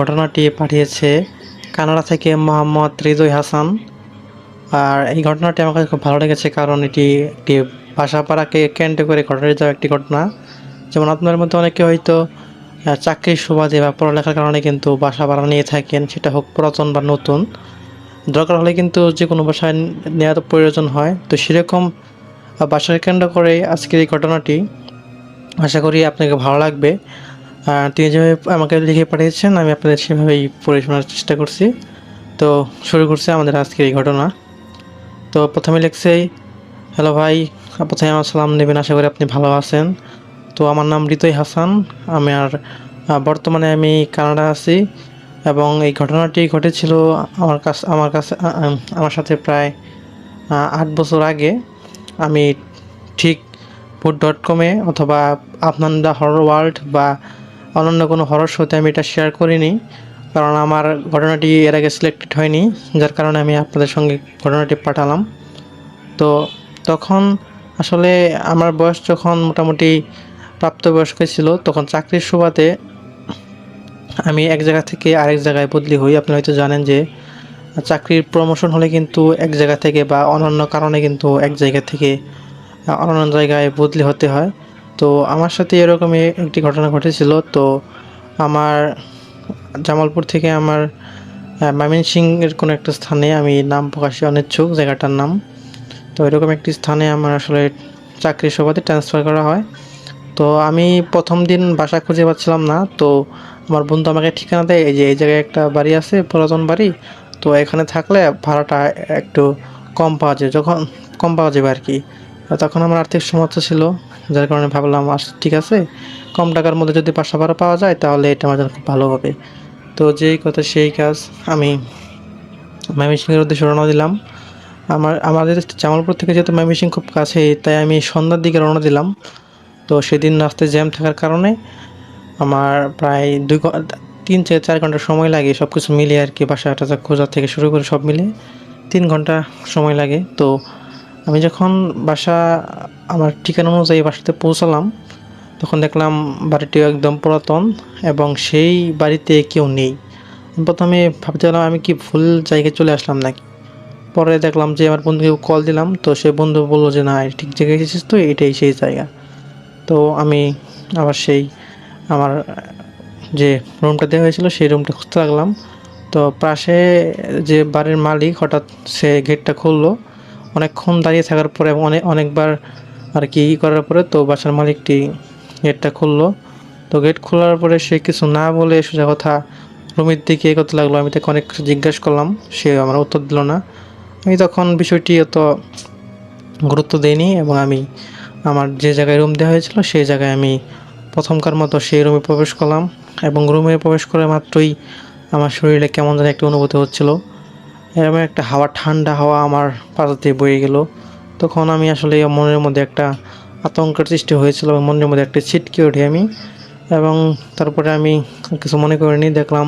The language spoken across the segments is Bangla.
ঘটনাটি পাঠিয়েছে কানাডা থেকে মোহাম্মদ হৃদয় হাসান। আর এই ঘটনাটি আমার কাছে খুব ভালো লেগেছে, কারণ এটি একটি ভাষাপাড়াকে কেন্দ্র করে ঘটে যাওয়া একটি ঘটনা। যেমন আপনার মধ্যে অনেকে হয়তো চাকরির সুবাদে বা পড়ালেখার কারণে কিন্তু বাসা ভাড়া নিয়ে থাকেন, সেটা হোক পুরাতন বা নতুন। দরকার হলে কিন্তু যে কোনো বাসায় নেওয়া তো প্রয়োজন হয়। তো সেরকম বাসাকে কেন্দ্র করে আজকের এই ঘটনাটি, আশা করি আপনাকে ভালো লাগবে। তিনি যেভাবে আমাকে লিখে পাঠিয়েছেন, আমি আপনাদের সেভাবেই পড়ে শোনার চেষ্টা করছি। তো শুরু করছে আমাদের আজকের এই ঘটনা। তো প্রথমে লিখছে, হ্যালো ভাই, প্রথমে আমার সালাম নেবেন, আশা করি আপনি ভালো আছেন। তো আমার নাম হৃদয় হাসান, বর্তমানে আমি কানাডা আছি, এবং এই ঘটনাটি ঘটেছিল আমার সাথে প্রায় 8 বছর আগে। আমি ঠিক ফুড.com-এ অথবা আপনার দ্য হরর ওয়ার্ল্ড বা অন্যান্য কোনো হরর শোতে আমি এটা শেয়ার করিনি, কারণ আমার ঘটনাটি এর আগে সিলেক্টেড হয়নি, যার কারণে আমি আপনাদের সঙ্গে ঘটনাটি পাঠালাম। তো তখন আসলে আমার বয়স যখন মোটামুটি প্রাপ্তবয়স্ক ছিল, তখন চাকরির সুবাদে আমি এক জায়গা থেকে আরেক জায়গায় বদলি হই। আপনি হয়তো জানেন যে চাকরির প্রমোশন হলে কিন্তু এক জায়গা থেকে বা অন্যান্য কারণে কিন্তু এক জায়গা থেকে অন্য জায়গায় বদলি হতে হয়। তো আমার সাথে এরকমই একটি ঘটনা ঘটেছিল। তো আমার জামালপুর থেকে আমার ময়মনসিংহের কোনো একটা স্থানে, আমি নাম প্রকাশে অনিচ্ছুক জায়গাটার নাম, তো এরকম একটি স্থানে আমার আসলে চাকরির সুবাদে ট্রান্সফার করা হয়। তো আমি প্রথম দিন বাসা খুঁজে পাচ্ছিলাম না। তো আমার বন্ধু আমাকে ঠিকানা দেয়, এই যে এই জায়গায় একটা বাড়ি আছে, পুরাতন বাড়ি, তো এখানে থাকলে ভাড়াটা একটু কম পাওয়া যাবে আর কি। তখন আমার আর্থিক সমস্যা ছিল, যার কারণে ভাবলাম ঠিক আছে, কম টাকার মধ্যে যদি বাসা ভাড়া পাওয়া যায় তাহলে এটা আমার জন্য খুব ভালো হবে। তো যেই কথা সেই কাজ, আমি ময়মনসিংহের উদ্দেশ্যে রওনা দিলাম। আমাদের জামালপুর থেকে যেহেতু ময়মনসিংহ খুব কাছেই, তাই আমি সন্ধ্যার দিকে রওনা দিলাম। তো সেদিন রাস্তায় জ্যাম থাকার কারণে আমার প্রায় 3 থেকে 4 ঘন্টা সময় লাগে সব কিছু মিলিয়ে আর কি, বাসা টাসা খোঁজা থেকে শুরু করে সব মিলিয়ে 3 ঘন্টা সময় লাগে। তো আমি যখন আমার ঠিকানা অনুযায়ী বাসাতে পৌঁছালাম, তখন দেখলাম বাড়িটিও একদম পুরাতন এবং সেই বাড়িতে কেউ নেই। প্রথমে ভাবছিলাম আমি কি ভুল জায়গায় চলে আসলাম নাকি। পরে দেখলাম যে আমার বন্ধুকে কল দিলাম, তো সে বন্ধু বললো যে না, ঠিক জায়গায় এসেছিস, তো এটাই সেই জায়গা। তো আমি আবার আমার যে রুমটা দেওয়া হয়েছিল সেই রুমটা খুঁজতে লাগলাম। তো পাশে যে বাড়ির মালিক হঠাৎ সে গেটটা খুললো। অনেকক্ষণ দাঁড়িয়ে থাকার পরে এবং অনেকবার আর কি করার পরে তো বাসার মালিকটি গেটটা খুললো। তো গেট খোলার পরে সে কিছু না বলে সোজা কথা রুমের দিকে এগোতে লাগলো। আমি তাকে অনেক কিছু জিজ্ঞাসা করলাম, সে আমার উত্তর দিল না। আমি তখন বিষয়টি অত গুরুত্ব দিইনি, এবং আমি আমার যে জায়গায় রুম দেওয়া হয়েছিল সেই জায়গায় আমি প্রথমকার মতো সেই রুমে প্রবেশ করলাম। এবং রুমে প্রবেশ করে মাত্রই আমার শরীরে কেমন যেন একটা অনুভূতি হচ্ছিল। এরকম একটা ঠান্ডা হাওয়া আমার পাশ দিয়ে বয়ে গেল। তখন আমি আসলে মনের মধ্যে একটা আতঙ্কের সৃষ্টি হয়েছিল, এবং মনের মধ্যে একটা ছিটকে উঠি আমি। এবং তারপরে আমি কিছু মনে করিনি, দেখলাম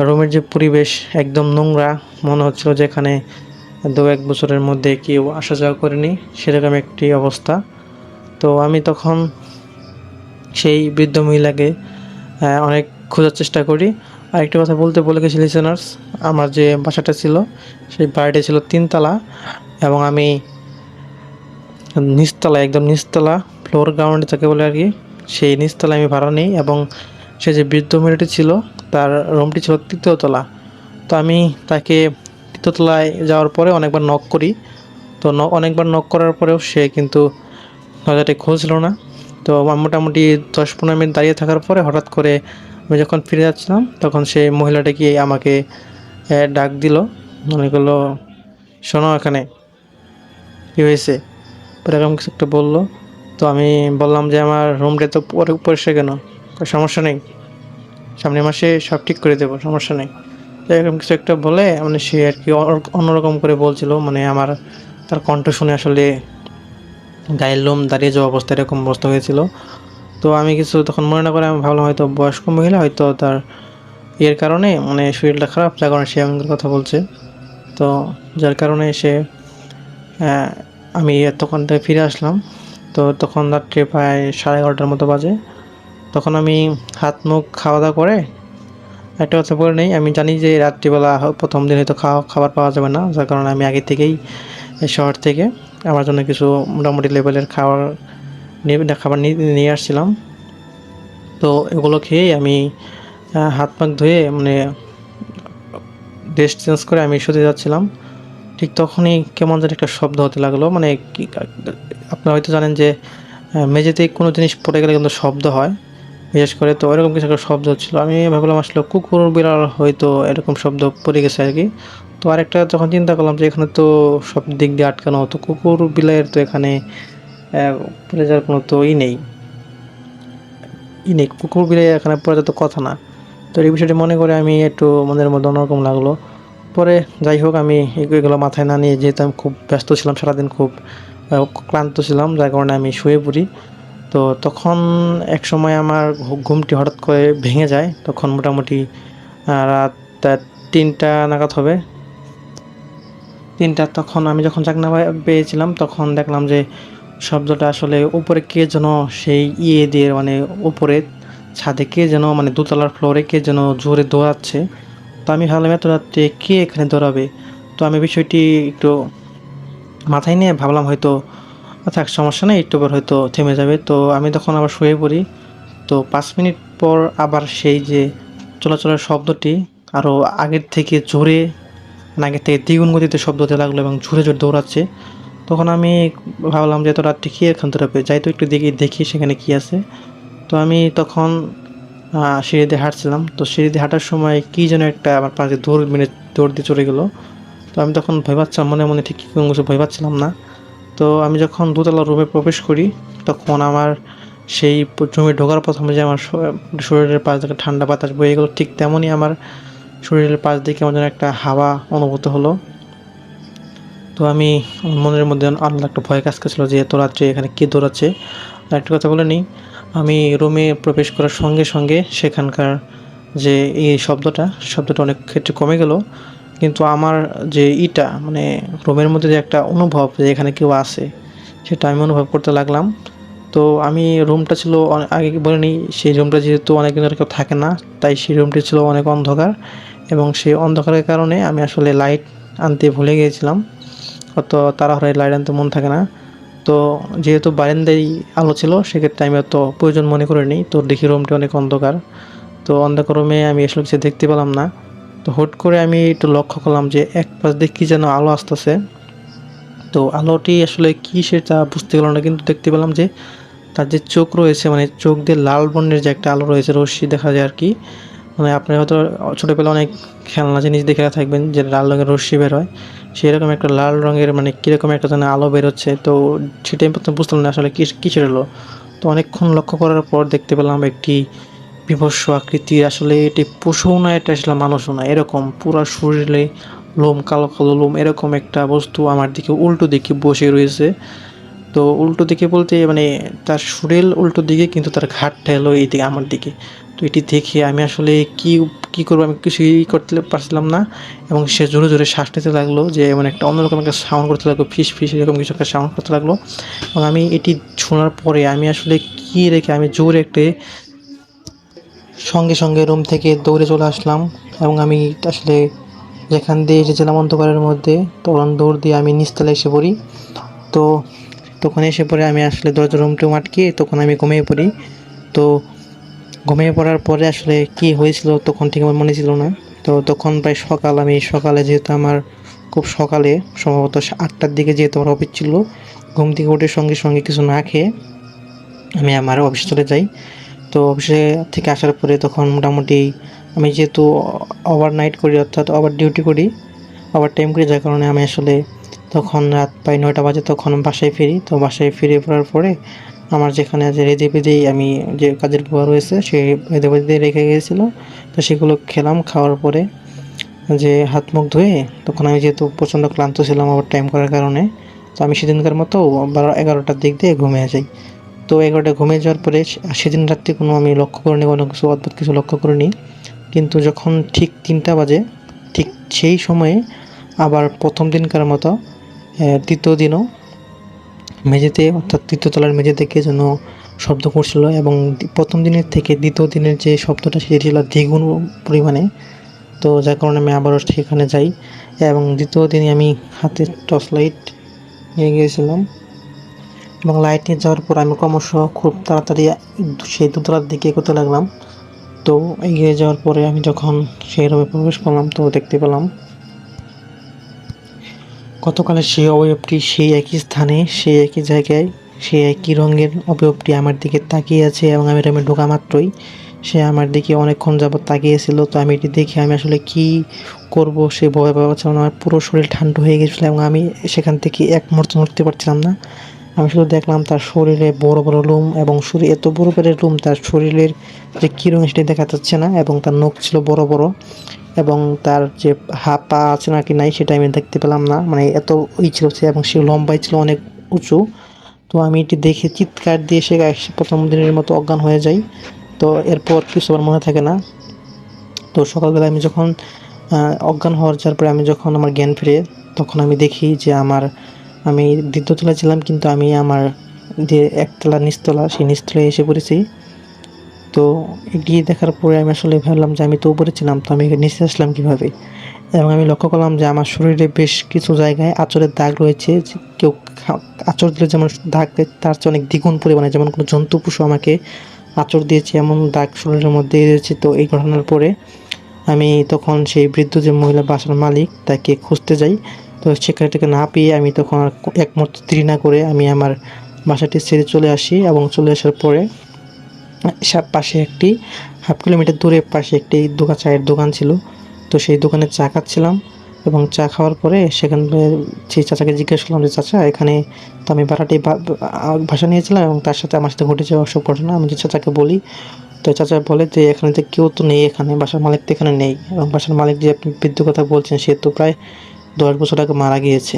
রুমের যে পরিবেশ একদম নোংরা, মনে হচ্ছিল যে এখানে 2-1 বছরের মধ্যে কেউ আসা যাওয়া করেনি, সেরকম একটি অবস্থা। তো আমি তখন সেই বৃদ্ধ মহিলাকে অনেক খোঁজার চেষ্টা করি। আরেকটা কথা বলতে ভুলে গেছি লিসেনার্স, আমার যে বাসাটা ছিল সেই বাড়িটা ছিল 3 তলা, এবং আমি নিচতলা, একদম নিচতলা, ফ্লোর গ্রাউন্ড যাকে বলে আর কি, সেই নিচতলায় আমি ভাড়া নিই। এবং সে যে বৃদ্ধ মহিলাটি ছিল তার রুমটি ছিল 3য় তলা। তো আমি তাকে 3য় তলায় যাওয়ার পরে অনেকবার নক করি। তো অনেকবার নক করার পরেও সে কিন্তু দরজাটি খুলছিল না। তো আমার মোটামুটি 10-15 মিনিট দাঁড়িয়ে থাকার পরে হঠাৎ করে আমি যখন ফিরে যাচ্ছিলাম, তখন সেই মহিলাটা গিয়ে আমাকে ডাক দিল। মনে করলো, শোনো এখানে কী হয়েছে, এরকম কিছু একটা বললো। তো আমি বললাম যে আমার রুমটা তো পরিষ্কার কেন, সমস্যা নেই, সামনের মাসে সব ঠিক করে দেবো, সমস্যা নেই, এরকম কিছু একটা বলে মানে সে আর কি অন্যরকম করে বলছিল। মানে তার কণ্ঠ শুনে আসলে গায়ের লোম দাঁড়িয়ে যাওয়া অবস্থা, এরকম অবস্থা হয়েছিল। তো আমি কিছু তখন মনে না করে আমি ভাবলাম হয়তো বয়স্ক মহিলা, হয়তো তার এর কারণে মানে শরীরটা খারাপ, যার কারণে সে এমন কথা বলছে। তো যার কারণে আমি তখন থেকে ফিরে আসলাম। তো তখন রাত্রে প্রায় 11:30টার মতো বাজে। তখন আমি হাত মুখ খাওয়া দাওয়া করে একটা কথা বলে নেই, আমি জানি যে রাত্রিবেলা প্রথম দিন হয়তো খাবার পাওয়া যাবে না, যার কারণে আমি আগে থেকেই এই শহর থেকে আমার জন্য কিছু মোটামুটি লেভেলের খাবার নিয়ে আসছিলাম। তো এগুলো খেয়েই আমি হাত পাক ধুয়ে মানে ড্রেস চেঞ্জ করে আমি শুতে যাচ্ছিলাম। ঠিক তখনই কেমন যেন একটা শব্দ হতে লাগলো, মানে কি আপনারা হয়তো জানেন যে মেঝেতে কোনো জিনিস পড়ে গেলে কিন্তু শব্দ হয় বিশেষ করে, তো এরকম কিছু একটা শব্দ হচ্ছিলো। আমি ভাবলাম আসলে কুকুর বিড়াল হয়তো এরকম শব্দ পড়ে গেছে আর কি। তো আরেকটা যখন চিন্তা করলাম যে এখানে তো সব দিক দিয়ে আটকানো, তো কুকুর বিড়ালের তো এখানে পড়ে যাওয়ার কোনো তো নেই, কুকুর বিড়াল এখানে পড়ে যাওয়ার তো কথা না। তো এই বিষয়টি মনে করে আমি একটু মনের মধ্যে অন্যরকম লাগলো। পরে যাই হোক, আমি এগুলো মাথায় না নিয়ে, যেহেতু আমি খুব ব্যস্ত ছিলাম সারাদিন, খুব ক্লান্ত ছিলাম, যার কারণে আমি শুয়ে পড়ি। তো তখন এক সময় আমার ঘুমটি হঠাৎ করে ভেঙে যায়। তখন মোটামুটি রাত ৩টা নাগাদ হবে। ৩টা, তখন আমি যখন জাগনা পেয়েছিলাম তখন দেখলাম যে শব্দটা আসলে উপরে কে যেন সেই দিয়ে মানে উপরে ছাদে কে যেন, মানে দোতলার ফ্লোরে কে যেন জোরে দৌড়াচ্ছে। তো আমি ভাবলাম এত রাত্রে কে এখানে দৌড়াবে। তো আমি বিষয়টি একটু মাথায় নিয়ে ভাবলাম হয়তো থাক, সমস্যা নেই, একটু পর হয়তো থেমে যাবে। তো আমি তখন আবার শুয়ে পড়ি। তো ৫ মিনিট পর আবার সেই যে চলাচলের শব্দটি আরও আগের থেকে জোরে, মানে আগের থেকে দ্বিগুণ গতিতে শব্দ হতে লাগলো এবং জোরে জোরে দৌড়াচ্ছে। তখন আমি ভাবলাম যে এত রাত্রে কি এখান থেকে যাই, তো একটু দেখি সেখানে কি আছে। তো আমি তখন সিঁড়ি দিয়ে হাঁটছিলাম। তো সিঁড়ি দিয়ে হাঁটার সময় কী যেন একটা আমার পাশে দৌড় দিয়ে চলে গেলো। তো আমি তখন ভয় পাচ্ছিলাম, মনে মনে ঠিক কোনো কিছু ভয় পাচ্ছিলাম না। তো আমি যখন দোতলা রুমে প্রবেশ করি তখন আমার সেই রুমে ঢোকার প্রথমে যে আমার শরীরের পাশ থেকে ঠান্ডা বাতাস বয়ে গেলো, ঠিক তেমনই আমার শরীরের পাশ দিয়ে কেমন যেন একটা হাওয়া অনুভূত হলো। তো আমি মনের মধ্যে আলাদা একটা ভয় কাজ করছিল যে এত রাত্রে এখানে কে দৌড়াচ্ছে। আর একটা কথা বলে নিই, আমি রুমে প্রবেশ করার সঙ্গে সঙ্গে সেখানকার যে এই শব্দটা অনেক ক্ষেত্রে কমে গেল, কিন্তু আমার যে মানে রুমের মধ্যে যে একটা অনুভব যে এখানে কেউ আছে, সেটা আমি অনুভব করতে লাগলাম। তো আমি রুমটা ছিল আগে বলে নিই, সেই রুমটা যেহেতু অনেকদিন ধরে কেউ থাকে না, তাই সেই রুমটি ছিল অনেক অন্ধকার, এবং সেই অন্ধকারের কারণে আমি আসলে লাইট আনতে ভুলে গিয়েছিলাম। অত তাড়াহুড়োয় লাইট আনতে মন থাকে না। তো যেহেতু বারান্দায় আলো ছিল, সেক্ষেত্রে আমি অত প্রয়োজন মনে করিনি। তো দেখি রুমটি অনেক অন্ধকার। তো অন্ধকার রুমে আমি আসলে কিছু দেখতে পেলাম না। তো হুট করে আমি একটু লক্ষ্য করলাম যে এক পাশ দিয়ে কী যেন আলো আসতেছে। তো আলোটি আসলে কী সেটা বুঝতে পারলাম না, কিন্তু দেখতে পেলাম যে তার যে চোখ রয়েছে, মানে চোখ দিয়ে লাল বর্ণের যে একটা আলো রয়েছে, রশ্মি দেখা যায় আর কি। মানে আপনি হয়তো ছোটোবেলায় অনেক খেলনা জিনিস দেখে থাকবেন যে লাল রঙের রশ্মি বের হয়, সেরকম একটা লাল রঙের মানে কীরকম একটা যেন আলো বেরোচ্ছে। তো সেটাই প্রথমে বুঝলাম না আসলে কিসের আলো। তো অনেকক্ষণ লক্ষ্য করার পর দেখতে পেলাম একটি বীভৎস আকৃতির, আসলে এটি পশুও না, এটা আসলে মানুষও না, এরকম পুরা শরীরে লোম, কালো কালো লোম, এরকম একটা বস্তু আমার দিকে উল্টো দিকে বসে রয়েছে। তো উল্টো দিকে বলতে মানে তার শরীর উল্টো দিকে, কিন্তু তার ঘাড়টা এলো এই দিকে আমার দিকে। তো এটি দেখে আমি আসলে কী করবো, আমি কিছুই করতে পারছিলাম না। এবং সে জোরে জোরে শ্বাস নিতে লাগলো, যে মানে একটা অন্যরকম একটা সাউন্ড করতে লাগলো, ফিস ফিস এরকম কিছু একটা সাউন্ড করতে লাগলো। এবং আমি এটি শোনার পরে আমি আসলে কী রেখে আমি জোরে একটা সঙ্গে সঙ্গে রুম থেকে দৌড়ে চলে আসলাম। এবং আমি আসলে যেখান দিয়ে এসেছিলাম অন্ধকারের মধ্যে, তখন দৌড় দিয়ে আমি নিচতলায় এসে পড়ি। তো তখন এসে পরে আমি আসলে দরজা রুমটুম আটকিয়ে তখন আমি ঘুমিয়ে পড়ি। তো ঘুমিয়ে পড়ার পরে আসলে কী হয়েছিল তখন ঠিক আমার মনে ছিল না। তো তখন প্রায় সকাল, আমি সকালে যেহেতু আমার খুব সকালে সম্ভবত 8টার দিকে যেহেতু আমার অফিস ছিল, ঘুম থেকে উঠে সঙ্গে সঙ্গে কিছু না খেয়ে আমি আমার অফিসে চলে যাই। তো অফিসে থেকে আসার পরে তখন মোটামুটি আমি যেহেতু ওভারনাইট করি, অর্থাৎ ওভার ডিউটি করি, ওভার টাইম করি, যার কারণে আমি আসলে তখন রাত প্রায় 9টা বাজে তখন বাসায় ফিরি। তো বাসায় ফিরে পড়ার পরে আমার যেখানে যে রেঁধে বেঁধেই আমি যে কাজের বুয়া রয়েছে, সে রেঁধে বেঁধে রেখে গিয়েছিলো। তো সেগুলো খেলাম, খাওয়ার পরে যে হাত মুখ ধুয়ে তখন আমি যেহেতু প্রচণ্ড ক্লান্ত ছিলাম ওভার টাইম করার কারণে, তো আমি সেদিনকার মতো 11টার দিক দিয়ে ঘুমিয়ে যাই। তো 11টায় ঘুমিয়ে যাওয়ার পরে সেদিন রাত্রে কোনো আমি লক্ষ্য করিনি, কোনো কিছু অদ্ভুত কিছু লক্ষ্য করিনি। কিন্তু যখন ঠিক 3টা বাজে, ঠিক সেই সময়ে আবার প্রথম দিনকার মতো তৃতীয় দিনও মেঝেতে, অর্থাৎ তৃতীয় তলার মেঝে থেকে যেন শব্দ করছিল, এবং প্রথম দিনের থেকে দ্বিতীয় দিনের যে শব্দটা সেটি ছিল দ্বিগুণ পরিমাণে। তো যার কারণে আমি আবারও সেখানে যাই, এবং দ্বিতীয় দিনে আমি হাতে টর্চ লাইট নিয়ে গিয়েছিলাম, এবং লাইট নিয়ে যাওয়ার পর আমি ক্রমশ খুব তাড়াতাড়ি সেই দোতলার দিকে এগোতে লাগলাম। তো এগিয়ে যাওয়ার পরে আমি যখন সেই রুমে প্রবেশ করলাম, তো দেখতে পেলাম গতকালের সেই অবয়বটি সেই একই স্থানে, সেই একই জায়গায়, সেই একই রঙের অবয়বটি আমার দিকে তাকিয়ে আছে, এবং আমি রুমে ঢোকা মাত্রই সে আমার দিকে অনেকক্ষণ যাবৎ তাকিয়েছিল। তো আমি এটি দেখে আমি আসলে কী করব সে ভয় পাচ্ছিলাম, আমার পুরো শরীর ঠান্ডা হয়ে গেছিলো, এবং আমি সেখান থেকে এক মুহূর্ত নড়তে পারছিলাম না। আমি শুধু দেখলাম তার শরীরে বড় বড় লোম, এবং শরীর এত বড় বড় লোম, তার শরীরের যে কী রঙ সেটা দেখা যাচ্ছে না, এবং তার নখ ছিল বড় বড়, এবং তার যে হাত পা আছে নাকি নাই সেটা আমি দেখতে পেলাম না, মানে এত ছিল সে, এবং সে লম্বাই ছিল অনেক উঁচু। তো আমি এটি দেখে চিৎকার দিয়ে সে প্রথম দিনের মতো অজ্ঞান হয়ে যাই। তো এরপর কিছু আমার মনে থাকে না। তো সকালবেলা আমি যখন অজ্ঞান যাওয়ার পরে আমি যখন আমার জ্ঞান ফিরে, তখন আমি দেখি যে আমি দ্বিতীয় তলায় ছিলাম, কিন্তু আমি আমার যে একতলা নিচতলা সেই নিচতলায় এসে পড়েছি। তো এগিয়ে দেখার পরে আমি আসলে ভাবলাম যে আমি তো উপরে ছিলাম, তো আমি নিচে আসলাম কীভাবে, এবং আমি লক্ষ্য করলাম যে আমার শরীরে বেশ কিছু জায়গায় আঁচড়ের দাগ রয়েছে। যে কেউ আঁচড় দিলে যেমন দাগ দেয় তার চেয়ে অনেক দ্বিগুণ পরিমাণে, যেমন কোনো জন্তু পশু আমাকে আঁচড় দিয়েছে এমন দাগ শরীরের মধ্যে এসেছে। তো এই ঘটনার পরে আমি তখন সেই বৃদ্ধ যে মহিলা বাসার মালিক তাকে খুঁজতে যাই। তো সেখানে না পেয়ে আমি তখন আর এক মুহূর্ত দেরি না করে আমি আমার বাসাটি ছেড়ে চলে আসি, এবং চলে আসার পরে পাশে একটি হাফ কিলোমিটার দূরে পাশে একটি চায়ের দোকান ছিল। তো সেই দোকানে চা খাচ্ছিলাম, এবং চা খাওয়ার পরে সেখানে সেই চাচাকে জিজ্ঞেস করলাম যে চাচা এখানে তো আমি ভাড়াটি ভাষা নিয়েছিলাম, এবং তার সাথে আমার সাথে ঘটেছে অসব ঘটনা আমি যে চাচাকে বলি। তো চাচা বলে যে এখানে তো কেউ তো নেই, এখানে বাসার মালিক তো এখানে নেই, এবং বাসার মালিক যে আপনি বৃদ্ধ কথা বলছেন সে তো প্রায় 10 বছর আগে মারা গিয়েছে।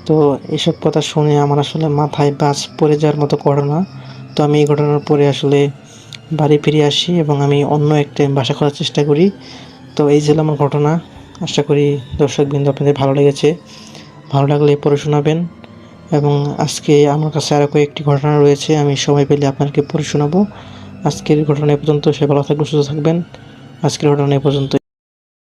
তো এসব কথা শুনে আমার আসলে মাথায় বাজ পড়ে যাওয়ার মতো ঘটনা। তো আমি এই ঘটনার পরে আসলে বাড়ি ফিরে আসি, এবং আমি অন্য একটা বাসা করার চেষ্টা করি। তো এই ছিল আমার ঘটনা। আশা করি দর্শকবৃন্দ আপনাদের ভালো লেগেছে। ভালো লাগলে পড়ে শোনাবেন, এবং আজকে আমার কাছে আরও কয়েকটি ঘটনা রয়েছে, আমি সময় পেলে আপনাকে পড়ে শোনাবো। আজকের ঘটনা এ পর্যন্ত। সে ভালো থাকবেন, সুস্থ থাকবেন। আজকের ঘটনা এ পর্যন্ত।